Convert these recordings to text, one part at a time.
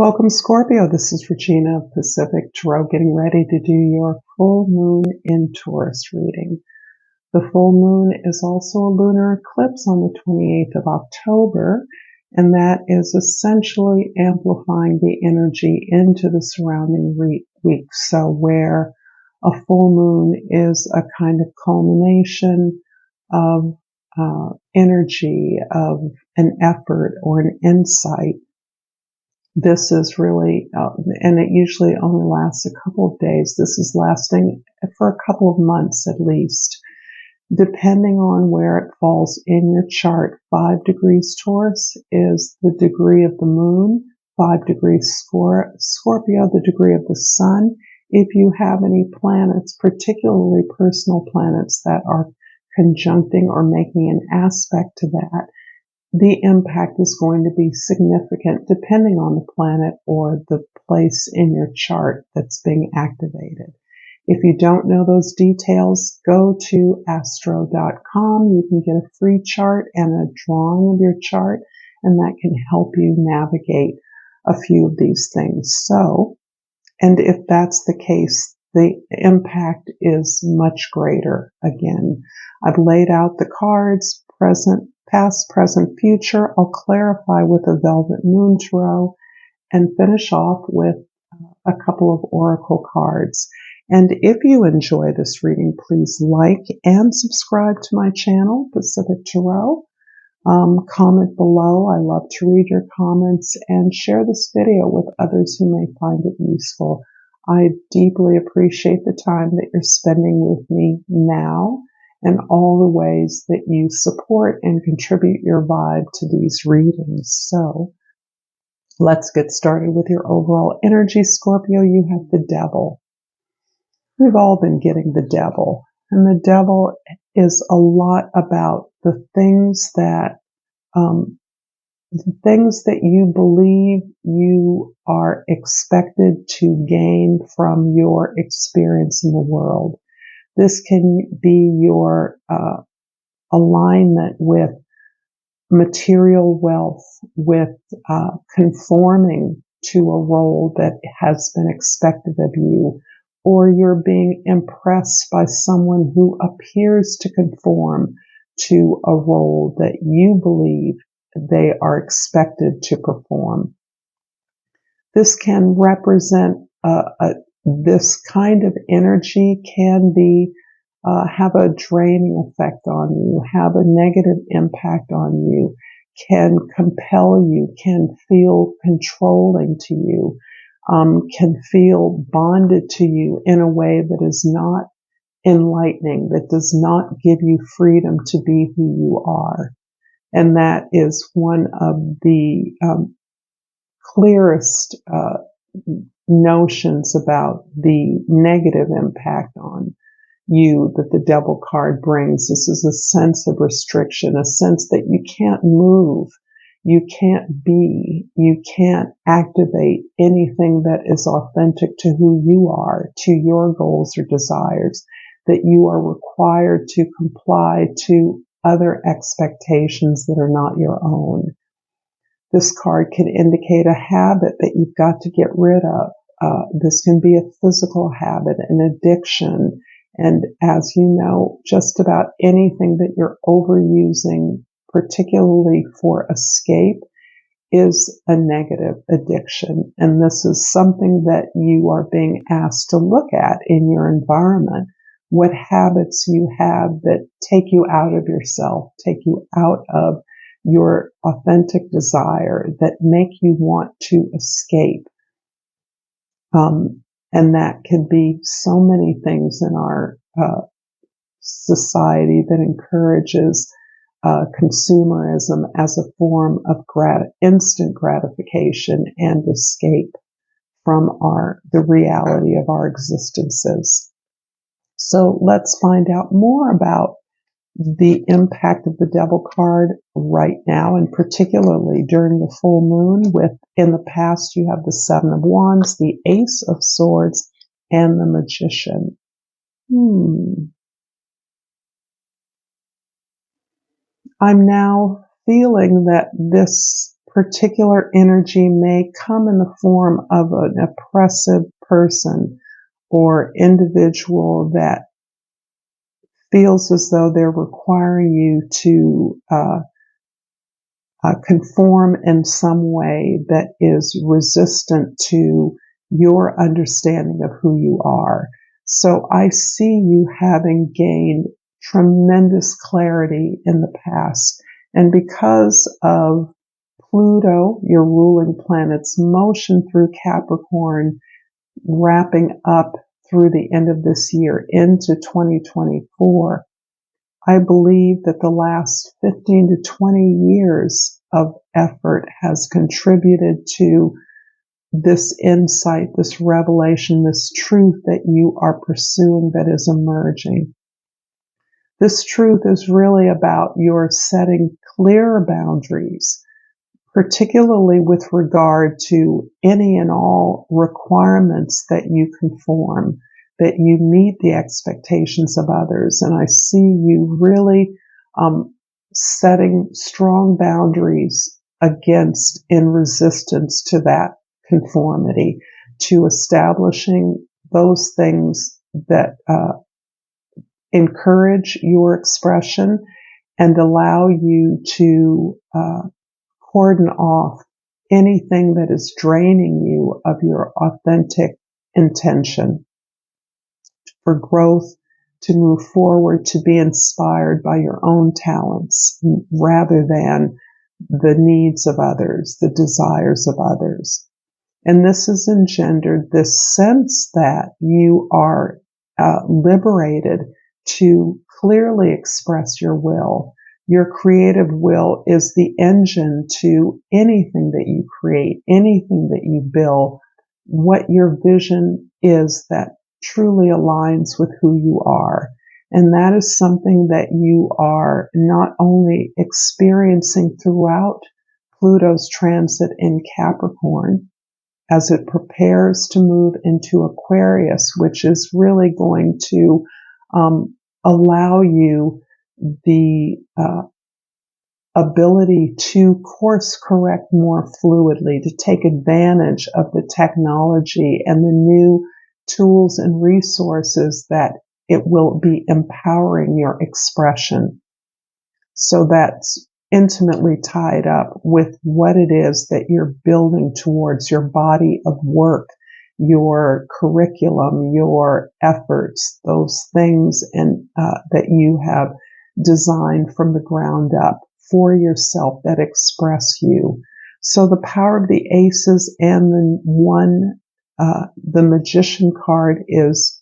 Welcome, Scorpio. This is Regina of Pacific Tarot, getting ready to do your full moon in Taurus reading. The full moon is also a lunar eclipse on the 28th of October, and that is essentially amplifying the energy into the surrounding week. So where a full moon is a kind of culmination of energy, of an effort or an insight, this is really, and it usually only lasts a couple of days. This is lasting for a couple of months at least. Depending on where it falls in your chart, 5 degrees Taurus is the degree of the moon, 5 degrees Scorpio, the degree of the sun. If you have any planets, particularly personal planets that are conjuncting or making an aspect to that, the impact is going to be significant depending on the planet or the place in your chart that's being activated. If you don't know those details, go to astro.com. You can get a free chart and a drawing of your chart, and that can help you navigate a few of these things. So, and if that's the case, the impact is much greater. Again, I've laid out the cards, past, present, future. I'll clarify with a Velvet Moon Tarot and finish off with a couple of oracle cards. And if you enjoy this reading, please like and subscribe to my channel, Pacific Tarot. Comment below. I love to read your comments, and share this video with others who may find it useful. I deeply appreciate the time that you're spending with me now, and all the ways that you support and contribute your vibe to these readings. So let's get started with your overall energy, Scorpio. You have the devil. We've all been getting the devil, and the devil is a lot about the things that you believe you are expected to gain from your experience in the world. This can be your alignment with material wealth, with conforming to a role that has been expected of you, or you're being impressed by someone who appears to conform to a role that you believe they are expected to perform. This can represent this kind of energy can be have a draining effect on you, have a negative impact on you, can compel you, can feel controlling to you, can feel bonded to you in a way that is not enlightening, that does not give you freedom to be who you are. And that is one of the clearest notions about the negative impact on you that the devil card brings. This is a sense of restriction, a sense that you can't move, you can't be, you can't activate anything that is authentic to who you are, to your goals or desires, that you are required to comply to other expectations that are not your own. This card can indicate a habit that you've got to get rid of. This can be a physical habit, an addiction, and as you know, just about anything that you're overusing, particularly for escape, is a negative addiction. And this is something that you are being asked to look at in your environment. What habits you have that take you out of yourself, take you out of your authentic desire, that make you want to escape. And that can be so many things in our society that encourages consumerism as a form of instant gratification and escape from the reality of our existences. So let's find out more about the impact of the devil card right now, and particularly during the full moon. In the past, you have the Seven of Wands, the Ace of Swords, and the Magician. I'm now feeling that this particular energy may come in the form of an oppressive person or individual that feels as though they're requiring you to conform in some way that is resistant to your understanding of who you are. So I see you having gained tremendous clarity in the past. And because of Pluto, your ruling planet's motion through Capricorn, wrapping up through the end of this year into 2024, I believe that the last 15 to 20 years of effort has contributed to this insight, this revelation, this truth that you are pursuing that is emerging. This truth is really about your setting clearer boundaries, particularly with regard to any and all requirements that you conform, that you meet the expectations of others. And I see you really setting strong boundaries against, in resistance to that conformity, to establishing those things that encourage your expression and allow you to cordon off anything that is draining you of your authentic intention for growth, to move forward, to be inspired by your own talents rather than the needs of others, the desires of others. And this has engendered this sense that you are liberated to clearly express your will. Your creative will is the engine to anything that you create, anything that you build, what your vision is that truly aligns with who you are. And that is something that you are not only experiencing throughout Pluto's transit in Capricorn, as it prepares to move into Aquarius, which is really going to allow you the ability to course correct more fluidly, to take advantage of the technology and the new tools and resources that it will be empowering your expression. So that's intimately tied up with what it is that you're building towards, your body of work, your curriculum, your efforts, those things and that you have designed from the ground up for yourself that express you. So the power of the aces and the magician card is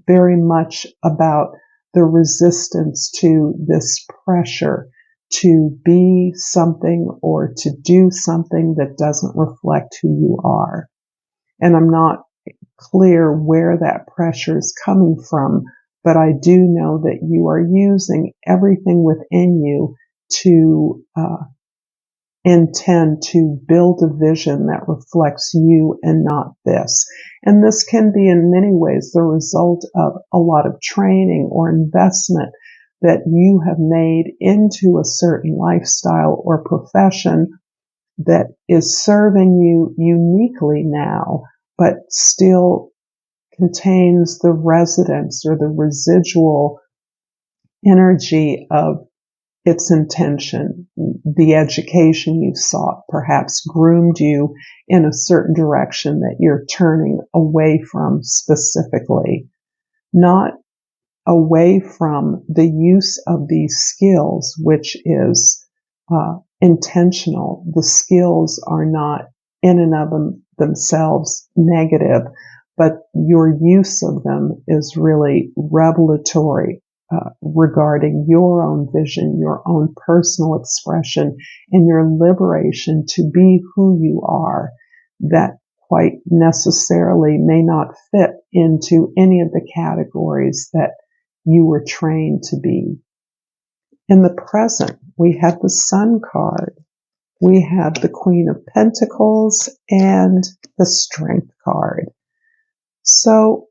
very much about the resistance to this pressure to be something or to do something that doesn't reflect who you are. And I'm not clear where that pressure is coming from, but I do know that you are using everything within you to intend to build a vision that reflects you and not this. And this can be in many ways the result of a lot of training or investment that you have made into a certain lifestyle or profession that is serving you uniquely now, but still contains the residence or the residual energy of its intention. The education you sought perhaps groomed you in a certain direction that you're turning away from specifically, not away from the use of these skills, which is intentional. The skills are not in and of themselves negative, but your use of them is really revelatory regarding your own vision, your own personal expression, and your liberation to be who you are that quite necessarily may not fit into any of the categories that you were trained to be. In the present, we have the Sun card, we have the Queen of Pentacles, and the Strength card. So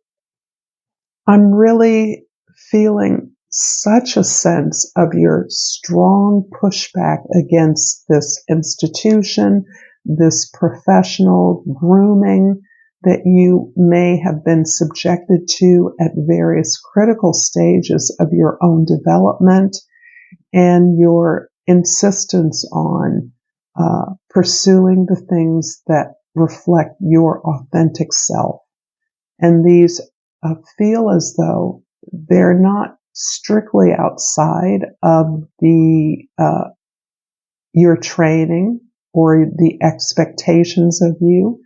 I'm really feeling such a sense of your strong pushback against this institution, this professional grooming that you may have been subjected to at various critical stages of your own development, and your insistence on pursuing the things that reflect your authentic self. And these feel as though they're not strictly outside of your training or the expectations of you,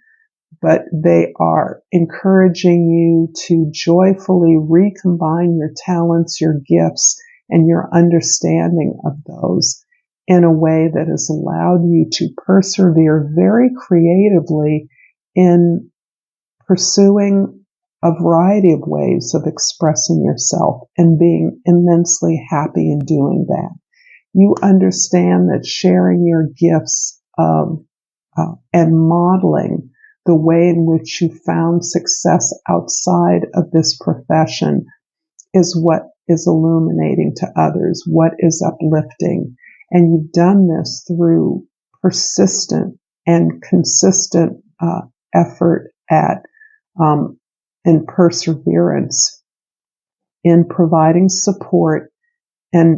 but they are encouraging you to joyfully recombine your talents, your gifts, and your understanding of those in a way that has allowed you to persevere very creatively in pursuing a variety of ways of expressing yourself and being immensely happy in doing that. You understand that sharing your gifts and modeling the way in which you found success outside of this profession is what is illuminating to others, what is uplifting. And you've done this through persistent and consistent effort at and perseverance in providing support and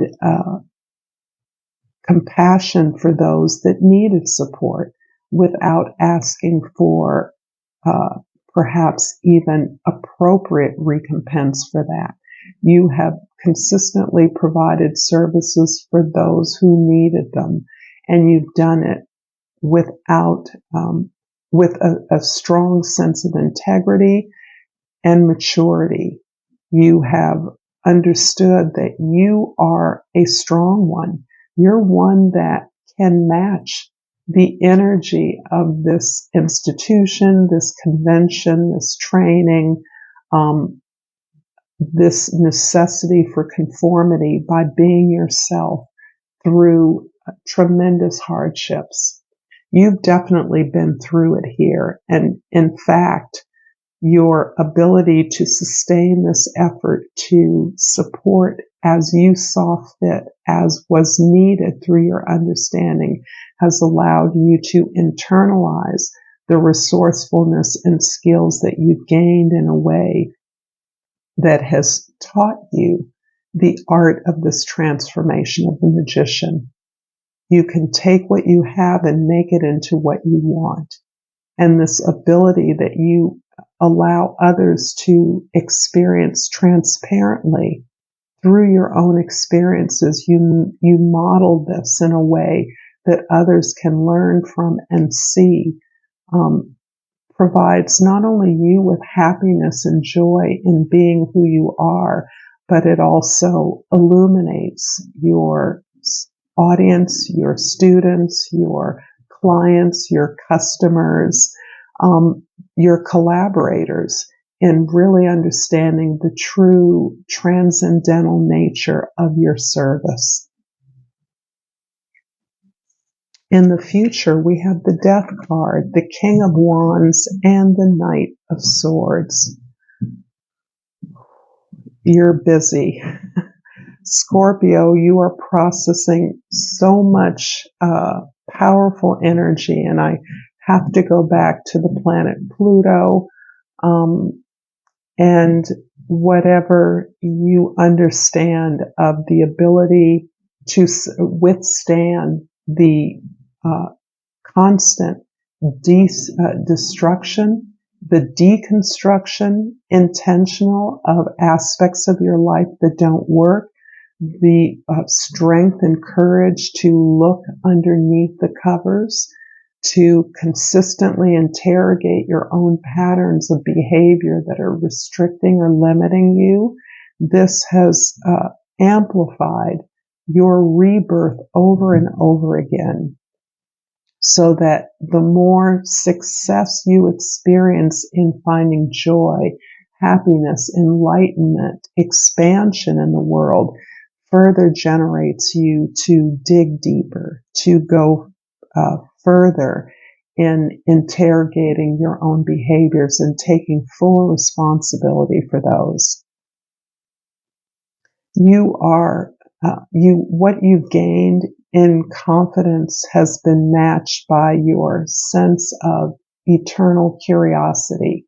compassion for those that needed support without asking for perhaps even appropriate recompense for that. You have consistently provided services for those who needed them, and you've done it without with a strong sense of integrity and maturity. You have understood that you are a strong one. You're one that can match the energy of this institution, this convention, this training, this necessity for conformity by being yourself through tremendous hardships. You've definitely been through it here. And in fact, your ability to sustain this effort to support as you saw fit, as was needed through your understanding, has allowed you to internalize the resourcefulness and skills that you've gained in a way that has taught you the art of this transformation of the magician. You can take what you have and make it into what you want. And this ability that you allow others to experience transparently through your own experiences, you model this in a way that others can learn from and see, provides not only you with happiness and joy in being who you are, but it also illuminates your audience, your students, your clients, your customers, your collaborators, in really understanding the true transcendental nature of your service. In the future, we have the Death card, the King of Wands, and the Knight of Swords. You're busy. Scorpio, you are processing so much powerful energy, and I have to go back to the planet Pluto, and whatever you understand of the ability to withstand the constant destruction, the deconstruction, intentional of aspects of your life that don't work, the strength and courage to look underneath the covers, to consistently interrogate your own patterns of behavior that are restricting or limiting you. This has amplified your rebirth over and over again, so that the more success you experience in finding joy, happiness, enlightenment, expansion in the world, further generates you to dig deeper, to go further in interrogating your own behaviors and taking full responsibility for those. You are, what you've gained in confidence has been matched by your sense of eternal curiosity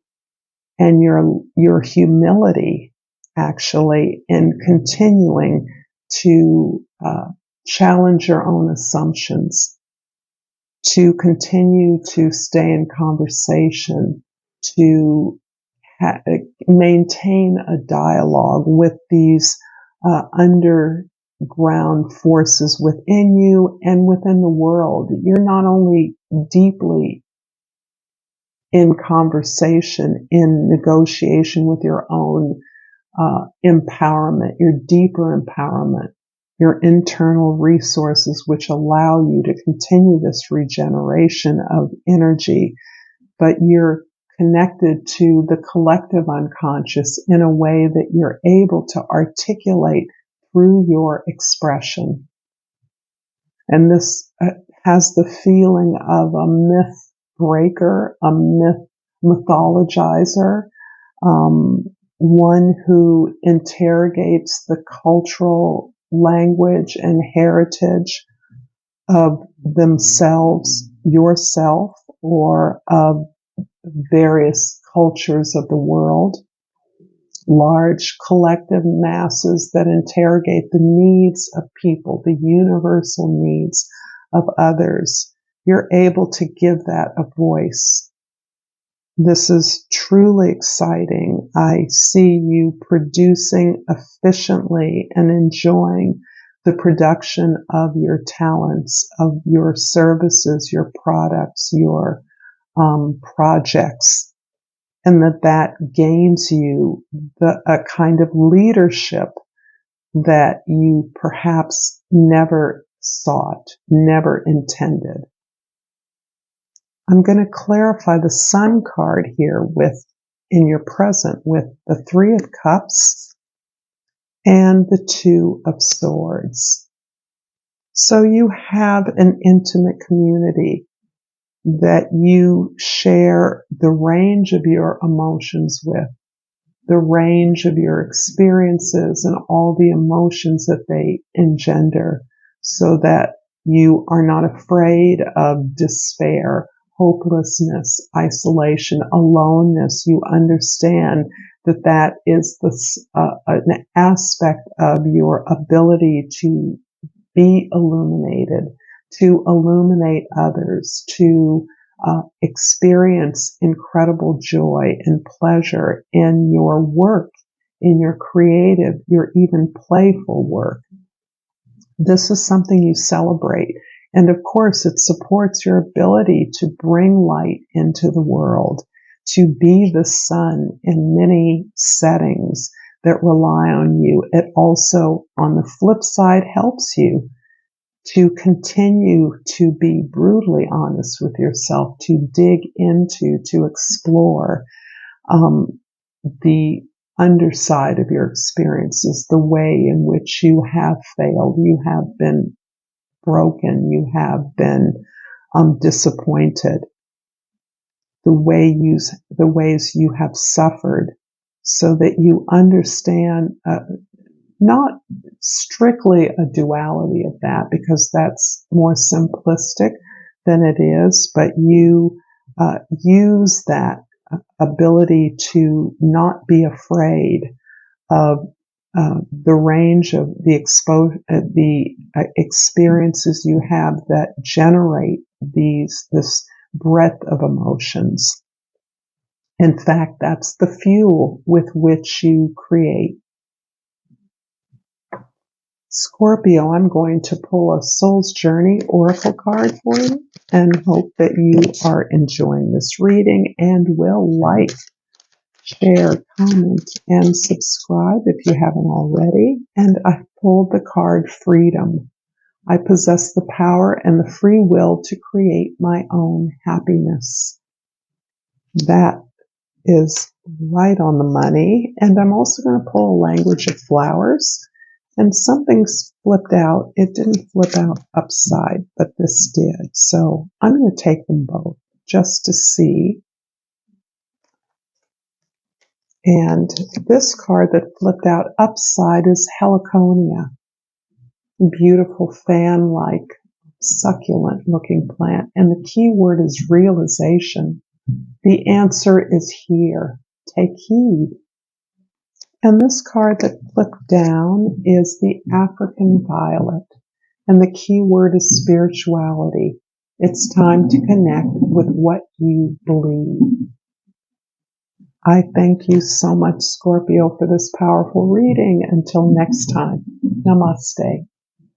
and your humility, actually, in continuing to challenge your own assumptions, to continue to stay in conversation, to maintain a dialogue with these underground forces within you and within the world. You're not only deeply in conversation, in negotiation with your own empowerment, your deeper empowerment, your internal resources, which allow you to continue this regeneration of energy, but you're connected to the collective unconscious in a way that you're able to articulate through your expression. And this has the feeling of a myth breaker, a mythologizer, one who interrogates the cultural language and heritage of themselves, yourself, or of various cultures of the world, large collective masses that interrogate the needs of people, the universal needs of others. You're able to give that a voice. This is truly exciting. I see you producing efficiently and enjoying the production of your talents, of your services, your products, your projects, and that gains you a kind of leadership that you perhaps never sought, never intended. I'm going to clarify the Sun card here in your present with the Three of Cups and the Two of Swords. So you have an intimate community that you share the range of your emotions with, the range of your experiences and all the emotions that they engender, so that you are not afraid of despair, hopelessness, isolation, aloneness. You understand that that is an aspect of your ability to be illuminated, to illuminate others, to experience incredible joy and pleasure in your work, in your creative, your even playful work. This is something you celebrate. And of course, it supports your ability to bring light into the world, to be the sun in many settings that rely on you. It also, on the flip side, helps you to continue to be brutally honest with yourself, to dig into, to explore the underside of your experiences, the way in which you have failed, you have been broken, you have been disappointed, the ways you have suffered, so that you understand not strictly a duality of that, because that's more simplistic than it is, but you use that ability to not be afraid of the range of the experiences you have that generate this breadth of emotions. In fact, that's the fuel with which you create. Scorpio, I'm going to pull a Soul's Journey Oracle card for you and hope that you are enjoying this reading and will like, share, comment, and subscribe if you haven't already. And I pulled the card Freedom. I possess the power and the free will to create my own happiness. That is right on the money. And I'm also going to pull a Language of Flowers. And something's flipped out. It didn't flip out upside, but this did. So I'm going to take them both just to see And this card that flipped out upside is Heliconia. Beautiful fan-like, succulent-looking plant. And the key word is realization. The answer is here. Take heed. And this card that flipped down is the African violet. And the key word is spirituality. It's time to connect with what you believe. I thank you so much, Scorpio, for this powerful reading. Until next time, Namaste.